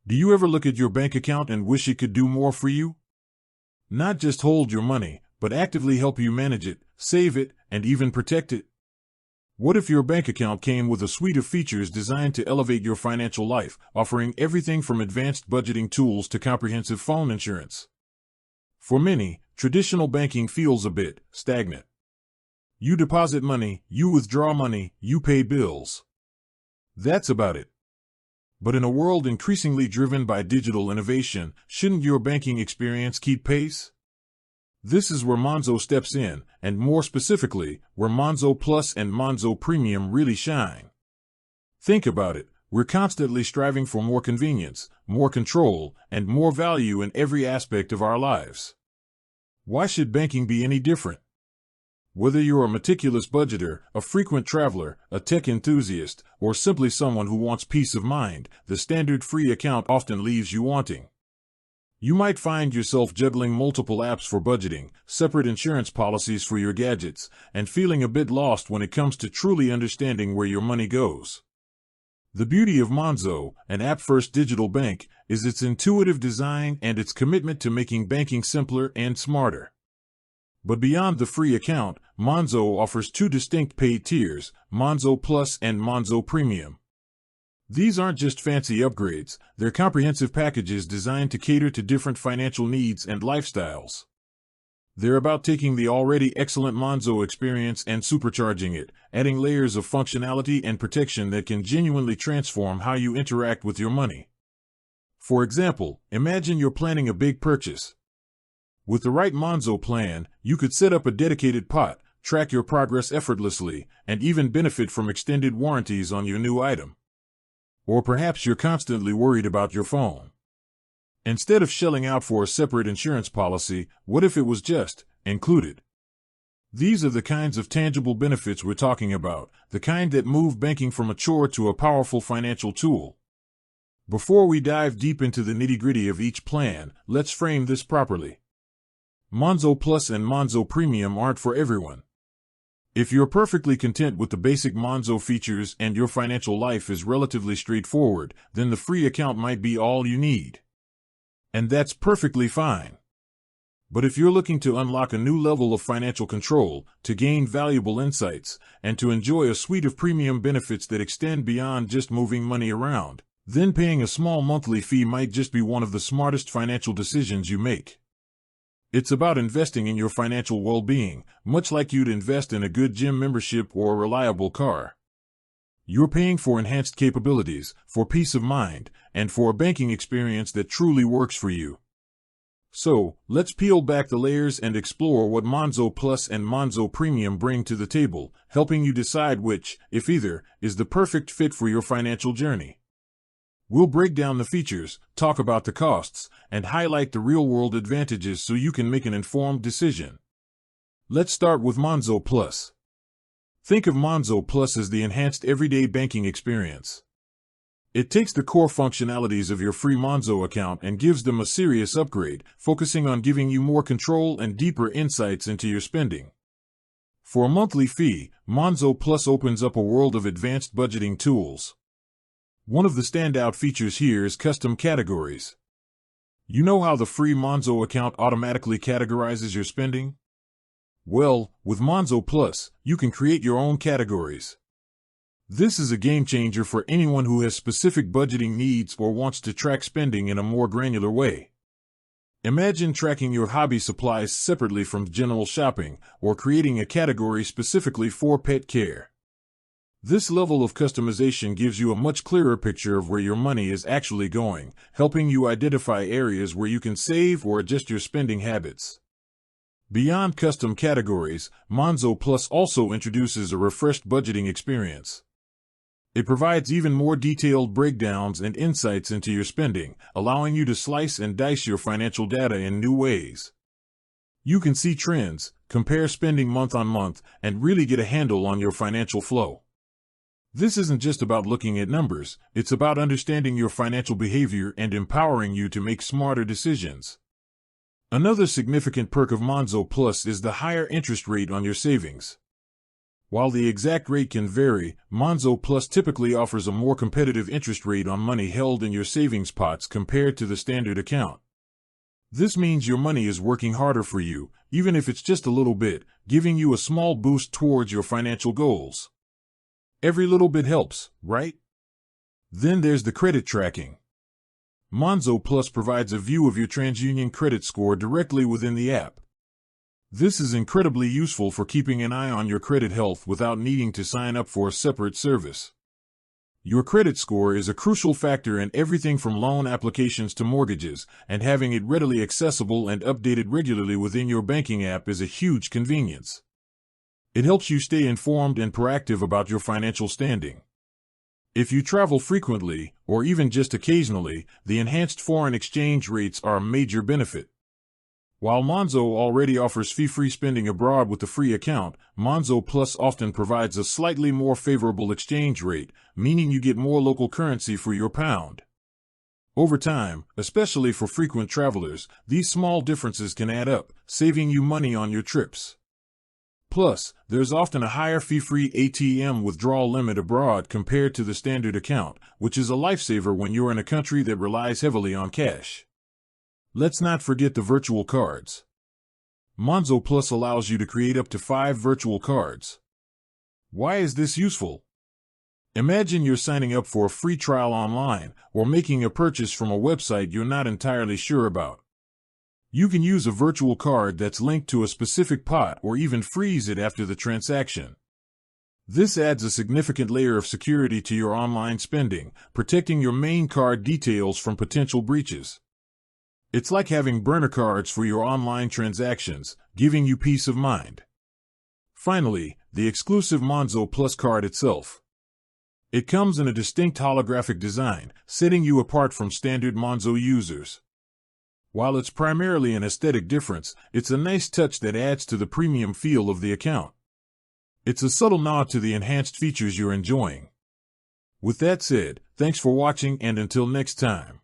Do you ever look at your bank account and wish it could do more for you? Not just hold your money, but actively help you manage it, save it, and even protect it? What if your bank account came with a suite of features designed to elevate your financial life, offering everything from advanced budgeting tools to comprehensive phone insurance? For many, traditional banking feels a bit stagnant. You deposit money, you withdraw money, you pay bills. That's about it. But in a world increasingly driven by digital innovation, shouldn't your banking experience keep pace? This is where Monzo steps in, and more specifically, where Monzo Plus and Monzo Premium really shine. Think about it. We're constantly striving for more convenience, more control, and more value in every aspect of our lives. Why should banking be any different? Whether you're a meticulous budgeter, a frequent traveler, a tech enthusiast, or simply someone who wants peace of mind, the standard free account often leaves you wanting. You might find yourself juggling multiple apps for budgeting, separate insurance policies for your gadgets, and feeling a bit lost when it comes to truly understanding where your money goes. The beauty of Monzo, an app-first digital bank, is its intuitive design and its commitment to making banking simpler and smarter. But beyond the free account, Monzo offers two distinct paid tiers, Monzo Plus and Monzo Premium. These aren't just fancy upgrades, they're comprehensive packages designed to cater to different financial needs and lifestyles. They're about taking the already excellent Monzo experience and supercharging it, adding layers of functionality and protection that can genuinely transform how you interact with your money. For example, imagine you're planning a big purchase. With the right Monzo plan, you could set up a dedicated pot, track your progress effortlessly, and even benefit from extended warranties on your new item. Or perhaps you're constantly worried about your phone. Instead of shelling out for a separate insurance policy, what if it was just included? These are the kinds of tangible benefits we're talking about, the kind that move banking from a chore to a powerful financial tool. Before we dive deep into the nitty-gritty of each plan, let's frame this properly. Monzo Plus and Monzo Premium aren't for everyone. If you're perfectly content with the basic Monzo features and your financial life is relatively straightforward, then the free account might be all you need. And that's perfectly fine. But if you're looking to unlock a new level of financial control, to gain valuable insights, and to enjoy a suite of premium benefits that extend beyond just moving money around, then paying a small monthly fee might just be one of the smartest financial decisions you make. It's about investing in your financial well-being, much like you'd invest in a good gym membership or a reliable car. You're paying for enhanced capabilities, for peace of mind, and for a banking experience that truly works for you. So, let's peel back the layers and explore what Monzo Plus and Monzo Premium bring to the table, helping you decide which, if either, is the perfect fit for your financial journey. We'll break down the features, talk about the costs, and highlight the real-world advantages so you can make an informed decision. Let's start with Monzo Plus. Think of Monzo Plus as the enhanced everyday banking experience. It takes the core functionalities of your free Monzo account and gives them a serious upgrade, focusing on giving you more control and deeper insights into your spending. For a monthly fee, Monzo Plus opens up a world of advanced budgeting tools. One of the standout features here is custom categories. You know how the free Monzo account automatically categorizes your spending? Well, with Monzo Plus, you can create your own categories. This is a game changer for anyone who has specific budgeting needs or wants to track spending in a more granular way. Imagine tracking your hobby supplies separately from general shopping, or creating a category specifically for pet care. This level of customization gives you a much clearer picture of where your money is actually going, helping you identify areas where you can save or adjust your spending habits. Beyond custom categories, Monzo Plus also introduces a refreshed budgeting experience. It provides even more detailed breakdowns and insights into your spending, allowing you to slice and dice your financial data in new ways. You can see trends, compare spending month on month, and really get a handle on your financial flow. This isn't just about looking at numbers, it's about understanding your financial behavior and empowering you to make smarter decisions. Another significant perk of Monzo Plus is the higher interest rate on your savings. While the exact rate can vary, Monzo Plus typically offers a more competitive interest rate on money held in your savings pots compared to the standard account. This means your money is working harder for you, even if it's just a little bit, giving you a small boost towards your financial goals. Every little bit helps, right? Then there's the credit tracking. Monzo Plus provides a view of your TransUnion credit score directly within the app. This is incredibly useful for keeping an eye on your credit health without needing to sign up for a separate service. Your credit score is a crucial factor in everything from loan applications to mortgages, and having it readily accessible and updated regularly within your banking app is a huge convenience. It helps you stay informed and proactive about your financial standing. If you travel frequently, or even just occasionally, the enhanced foreign exchange rates are a major benefit. While Monzo already offers fee-free spending abroad with the free account, Monzo Plus often provides a slightly more favorable exchange rate, meaning you get more local currency for your pound. Over time, especially for frequent travelers, these small differences can add up, saving you money on your trips. Plus, there's often a higher fee-free ATM withdrawal limit abroad compared to the standard account, which is a lifesaver when you're in a country that relies heavily on cash. Let's not forget the virtual cards. Monzo Plus allows you to create up to 5 virtual cards. Why is this useful? Imagine you're signing up for a free trial online, or making a purchase from a website you're not entirely sure about. You can use a virtual card that's linked to a specific pot or even freeze it after the transaction. This adds a significant layer of security to your online spending, protecting your main card details from potential breaches. It's like having burner cards for your online transactions, giving you peace of mind. Finally, the exclusive Monzo Plus card itself. It comes in a distinct holographic design, setting you apart from standard Monzo users. While it's primarily an aesthetic difference, it's a nice touch that adds to the premium feel of the account. It's a subtle nod to the enhanced features you're enjoying. With that said, thanks for watching, and until next time.